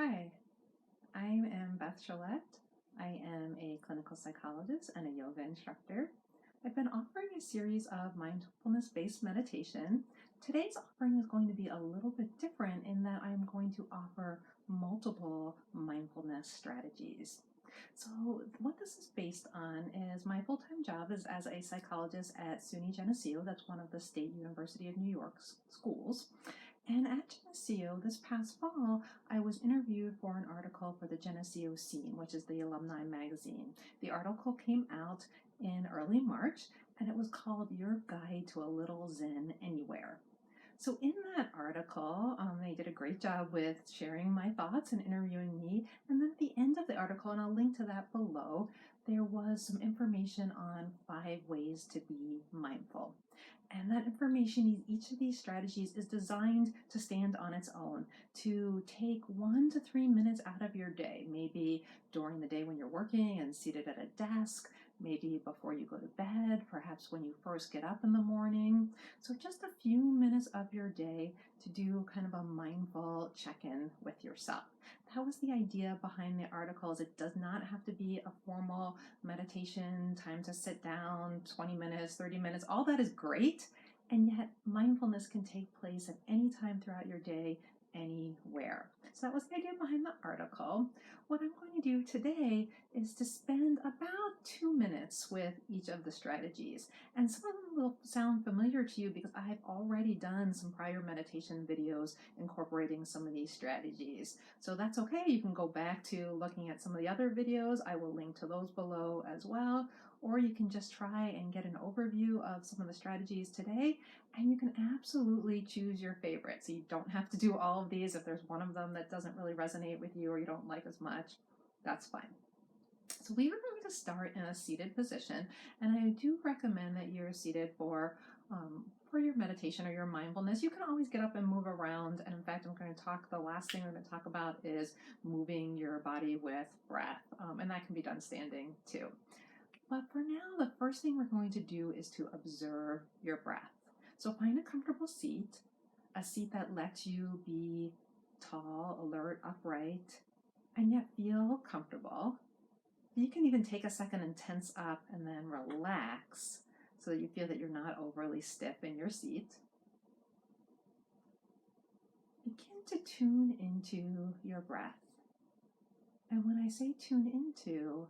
Hi, I am Beth. I am a clinical psychologist and a yoga instructor. I've been offering a series of mindfulness-based meditation. Today's offering is going to be a little bit different in that I'm going to offer multiple mindfulness strategies. So what this is based on is my full-time job is as a psychologist at SUNY Geneseo. That's one of the State University of New York schools. And at Geneseo this past fall, I was interviewed for an article for the Geneseo Scene, which is the alumni magazine. The article came out in early March, and it was called Your Guide to a Little Zen Anywhere. So in that article, they did a great job with sharing my thoughts and interviewing me. And then at the end of the article, and I'll link to that below, there was some information on 5 ways to be mindful. And that information, each of these strategies is designed to stand on its own, to take 1 to 3 minutes out of your day, maybe during the day when you're working and seated at a desk, maybe before you go to bed, perhaps when you first get up in the morning. So just a few minutes of your day to do kind of a mindful check-in with yourself. That was the idea behind the articles. It does not have to be a formal meditation, time to sit down, 20 minutes, 30 minutes. All that is great. And yet mindfulness can take place at any time throughout your day, anywhere. So that was the idea behind the article. What I'm going to do today is to spend about 2 minutes with each of the strategies. And some of them will sound familiar to you because I've already done some prior meditation videos incorporating some of these strategies. So that's okay. You can go back to looking at some of the other videos. I will link to those below as well. Or you can just try and get an overview of some of the strategies today, and you can absolutely choose your favorite. So you don't have to do all of these. If there's one of them that doesn't really resonate with you or you don't like as much, that's fine. So we are going to start in a seated position, and I do recommend that you're seated for your meditation or your mindfulness. You can always get up and move around, and in fact, the last thing we're going to talk about is moving your body with breath, and that can be done standing too. But for now, the first thing we're going to do is to observe your breath. So find a comfortable seat, a seat that lets you be tall, alert, upright, and yet feel comfortable. You can even take a second and tense up and then relax so that you feel that you're not overly stiff in your seat. Begin to tune into your breath. And when I say tune into,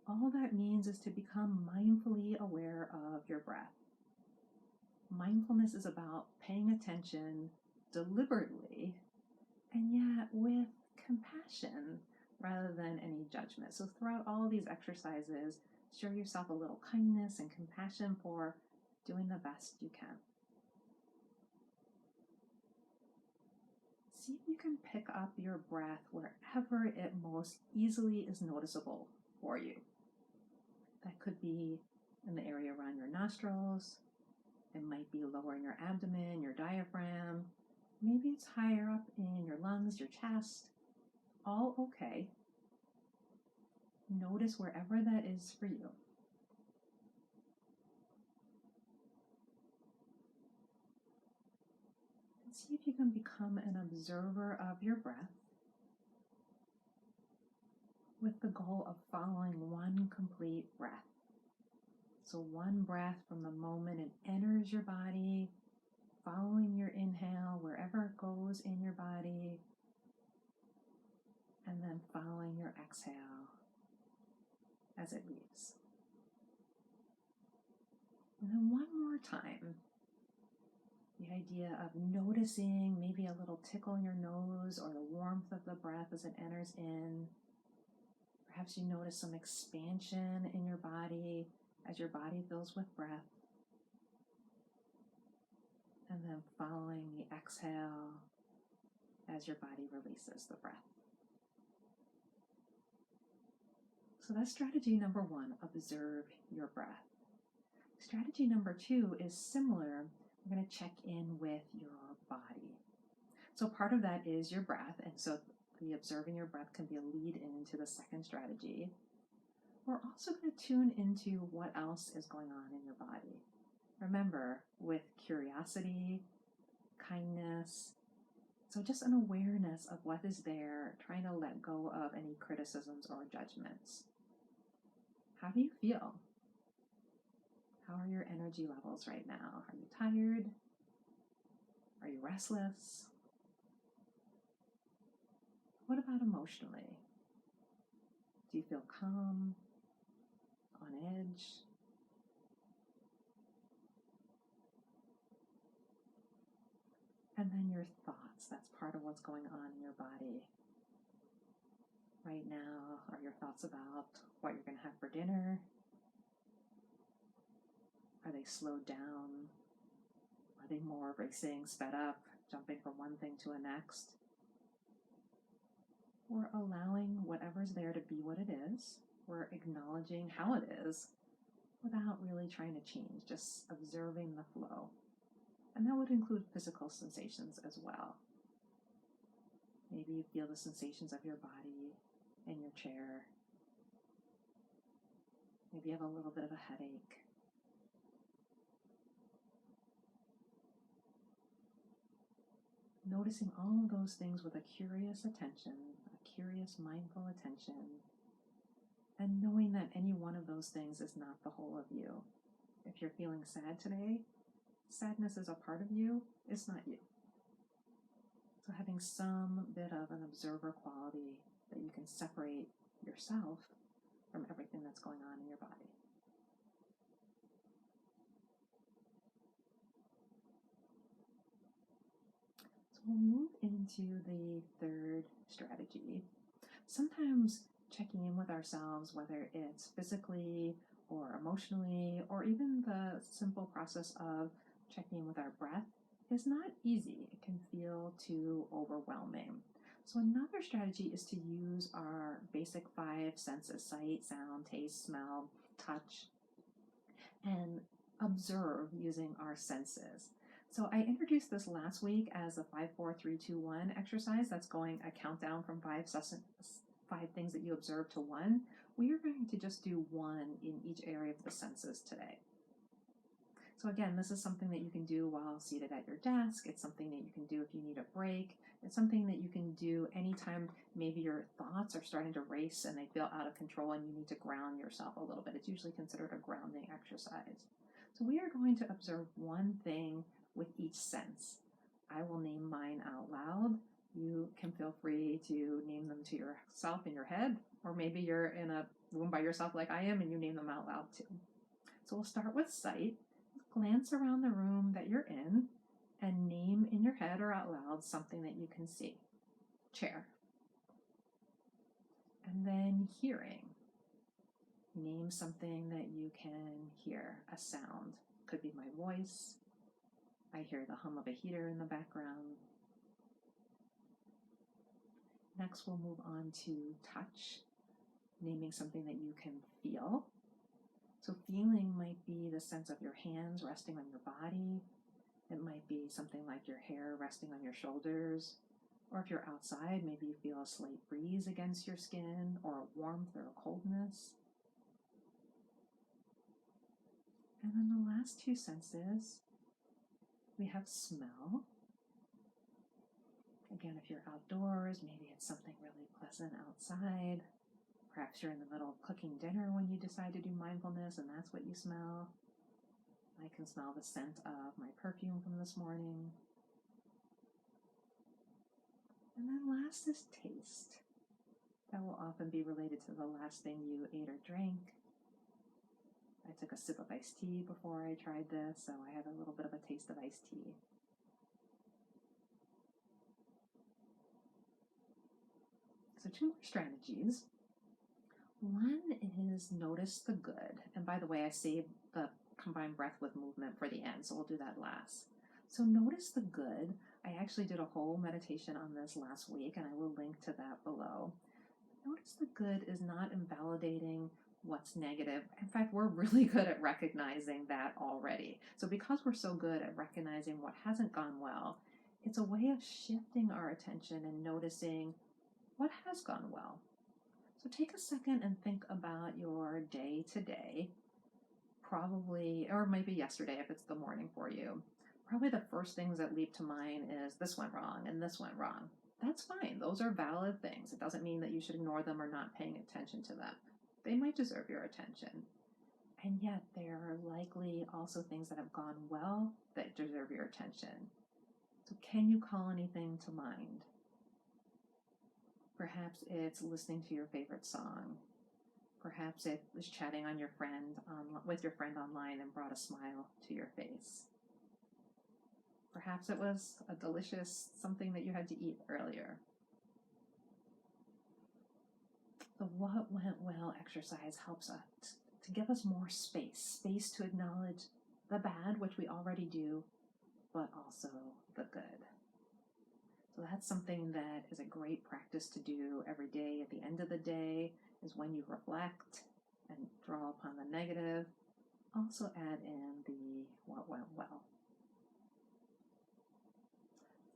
all that means is to become mindfully aware of your breath. Mindfulness is about paying attention deliberately and yet with compassion rather than any judgment. So throughout all these exercises, show yourself a little kindness and compassion for doing the best you can. See if you can pick up your breath wherever it most easily is noticeable for you. That could be in the area around your nostrils. It might be lower in your abdomen, your diaphragm. Maybe it's higher up in your lungs, your chest. All okay. Notice wherever that is for you. And see if you can become an observer of your breath with the goal of following one complete breath. So one breath from the moment it enters your body, following your inhale wherever it goes in your body, and then following your exhale as it leaves. And then one more time, the idea of noticing maybe a little tickle in your nose or the warmth of the breath as it enters in. Perhaps you notice some expansion in your body as your body fills with breath. And then following the exhale as your body releases the breath. So that's strategy number 1, observe your breath. Strategy number 2 is similar. We're going to check in with your body. So part of that is your breath, and so the observing your breath can be a lead into the second strategy. We're also going to tune into what else is going on in your body. Remember, with curiosity, kindness, So just an awareness of what is there, trying to let go of any criticisms or judgments. How do you feel? How are your energy levels right now? Are you tired? Are you restless? What about emotionally? Do you feel calm, on edge? And then your thoughts, that's part of what's going on in your body. Right now, are your thoughts about what you're going to have for dinner? Are they slowed down? Are they more racing, sped up, jumping from one thing to the next? We're allowing whatever's there to be what it is. We're acknowledging how it is without really trying to change, just observing the flow. And that would include physical sensations as well. Maybe you feel the sensations of your body in your chair. Maybe you have a little bit of a headache. Noticing all of those things with a curious attention, a curious mindful attention, and knowing that any one of those things is not the whole of you. If you're feeling sad today, sadness is a part of you, it's not you. So having some bit of an observer quality that you can separate yourself from everything that's going on in your body. So we'll move into the third strategy. Sometimes checking in with ourselves, whether it's physically or emotionally, or even the simple process of checking in with our breath, is not easy. It can feel too overwhelming. So another strategy is to use our basic 5 senses: sight, sound, taste, smell, touch, and observe using our senses. So I introduced this last week as a 5, 4, 3, 2, 1 exercise that's going a countdown from 5 things that you observe to 1. We are going to just do 1 in each area of the senses today. So again, this is something that you can do while seated at your desk. It's something that you can do if you need a break. It's something that you can do anytime maybe your thoughts are starting to race and they feel out of control and you need to ground yourself a little bit. It's usually considered a grounding exercise. So we are going to observe 1 thing with each sense. I will name mine out loud. You can feel free to name them to yourself in your head, or maybe you're in a room by yourself like I am and you name them out loud too. So we'll start with sight. Glance around the room that you're in and name in your head or out loud something that you can see. Chair. And then hearing. Name something that you can hear, a sound. Could be my voice. I hear the hum of a heater in the background. Next, we'll move on to touch, naming something that you can feel. So feeling might be the sense of your hands resting on your body. It might be something like your hair resting on your shoulders. Or if you're outside, maybe you feel a slight breeze against your skin, or a warmth or a coldness. And then the last 2 senses, we have smell. Again, if you're outdoors, maybe it's something really pleasant outside. Perhaps you're in the middle of cooking dinner when you decide to do mindfulness and that's what you smell. I can smell the scent of my perfume from this morning. And then last is taste. That will often be related to the last thing you ate or drank. I took a sip of iced tea before I tried this, so I had a little bit of a taste of iced tea. So 2 more strategies. 1 is notice the good. And by the way, I saved the combined breath with movement for the end, so we'll do that last. So notice the good. I actually did a whole meditation on this last week, and I will link to that below. Notice the good is not invalidating what's negative. In fact, we're really good at recognizing that already. So because we're so good at recognizing what hasn't gone well, it's a way of shifting our attention and noticing what has gone well. So take a second and think about your day today, probably, or maybe yesterday if it's the morning for you. probably the first things that leap to mind is this went wrong and this went wrong. That's fine. Those are valid things. It doesn't mean that you should ignore them or not paying attention to them. They might deserve your attention. And yet there are likely also things that have gone well that deserve your attention. So can you call anything to mind? Perhaps it's listening to your favorite song. Perhaps it was chatting with your friend online and brought a smile to your face. Perhaps it was a delicious something that you had to eat earlier. The what went well exercise helps us to give us more space to acknowledge the bad, which we already do, but also the good. So that's something that is a great practice to do every day. At the end of the day is when you reflect and draw upon the negative. Also add in the what went well.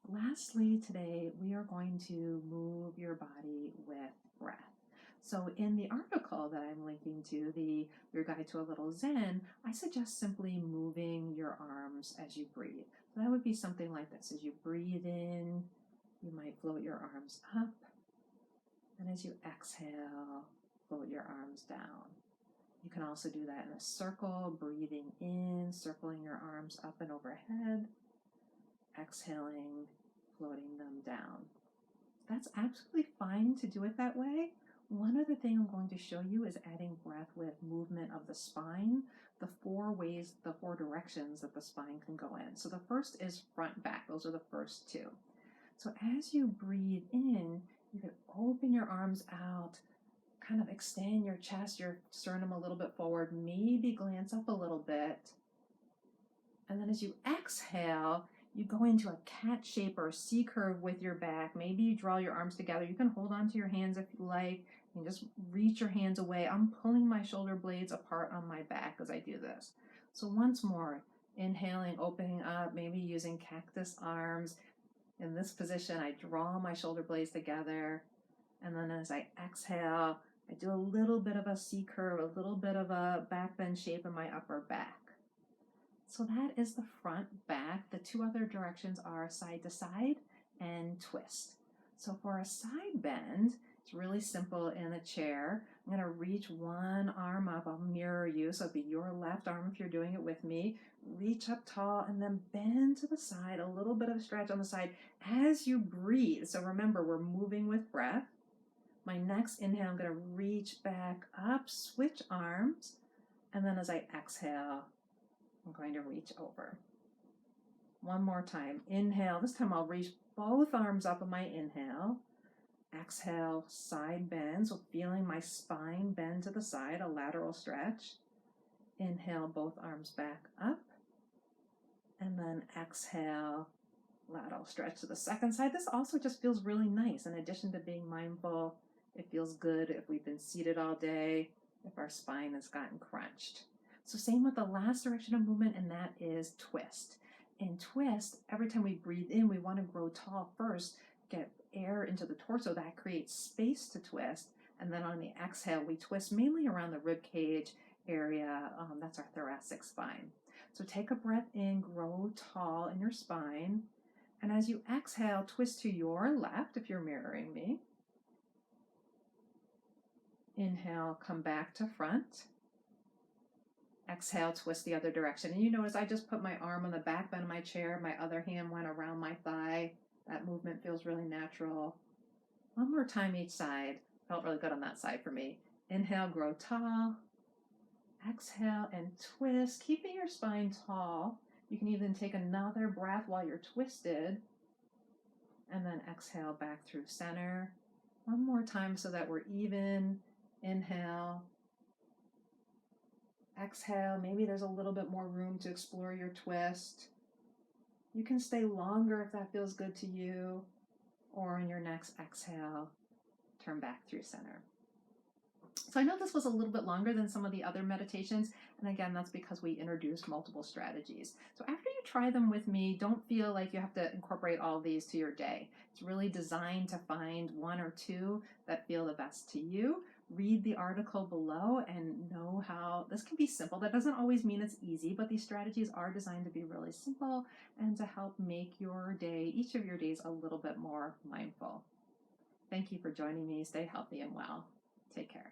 Lastly, today we are going to move your body with breath. So in the article that I'm linking to, Your Guide to a Little Zen, I suggest simply moving your arms as you breathe. So that would be something like this. As you breathe in, you might float your arms up. And as you exhale, float your arms down. You can also do that in a circle, breathing in, circling your arms up and overhead, exhaling, floating them down. That's absolutely fine to do it that way. One other thing I'm going to show you is adding breath with movement of the spine, the four directions that the spine can go in. So the first is front, back. Those are the first two. So as you breathe in, you can open your arms out, kind of extend your chest, your sternum a little bit forward, maybe glance up a little bit. And then as you exhale, you go into a cat shape or a C curve with your back. Maybe you draw your arms together. You can hold on to your hands if you like, and just reach your hands away. I'm pulling my shoulder blades apart on my back as I do this. So once more, inhaling, opening up, maybe using cactus arms. In this position, I draw my shoulder blades together. And then as I exhale, I do a little bit of a C curve, a little bit of a back bend shape in my upper back. So that is the front, back. The two other directions are side to side and twist. So for a side bend, it's really simple in a chair. I'm going to reach one arm up. I'll mirror you, so it'll be your left arm if you're doing it with me. Reach up tall and then bend to the side, a little bit of a stretch on the side as you breathe. So remember, we're moving with breath. My next inhale, I'm going to reach back up, switch arms, and then as I exhale, I'm going to reach over. One more time. Inhale. This time I'll reach both arms up on my inhale. Exhale, side bend. So feeling my spine bend to the side, a lateral stretch. Inhale, both arms back up. And then exhale, lateral stretch to the second side. This also just feels really nice. In addition to being mindful, it feels good if we've been seated all day, if our spine has gotten crunched. So same with the last direction of movement, and that is twist. In twist, every time we breathe in, we want to grow tall first, get air into the torso. That creates space to twist. And then on the exhale, we twist mainly around the rib cage area. That's our thoracic spine. So take a breath in, grow tall in your spine. And as you exhale, twist to your left if you're mirroring me. Inhale, come back to front. Exhale, twist the other direction. And you notice I just put my arm on the back bend of my chair. My other hand went around my thigh. That movement feels really natural. One more time each side. Felt really good on that side for me. Inhale, grow tall. Exhale and twist, keeping your spine tall. You can even take another breath while you're twisted. And then exhale back through center. One more time so that we're even. Inhale. Exhale, maybe there's a little bit more room to explore your twist. You can stay longer if that feels good to you, or in your next exhale, turn back through center. So I know this was a little bit longer than some of the other meditations, and again, that's because we introduced multiple strategies. So after you try them with me, don't feel like you have to incorporate all these to your day. It's really designed to find one or two that feel the best to you. Read the article below and know how this can be simple. That doesn't always mean it's easy, but these strategies are designed to be really simple and to help make your day, each of your days, a little bit more mindful. Thank you for joining me. Stay healthy and well. Take care.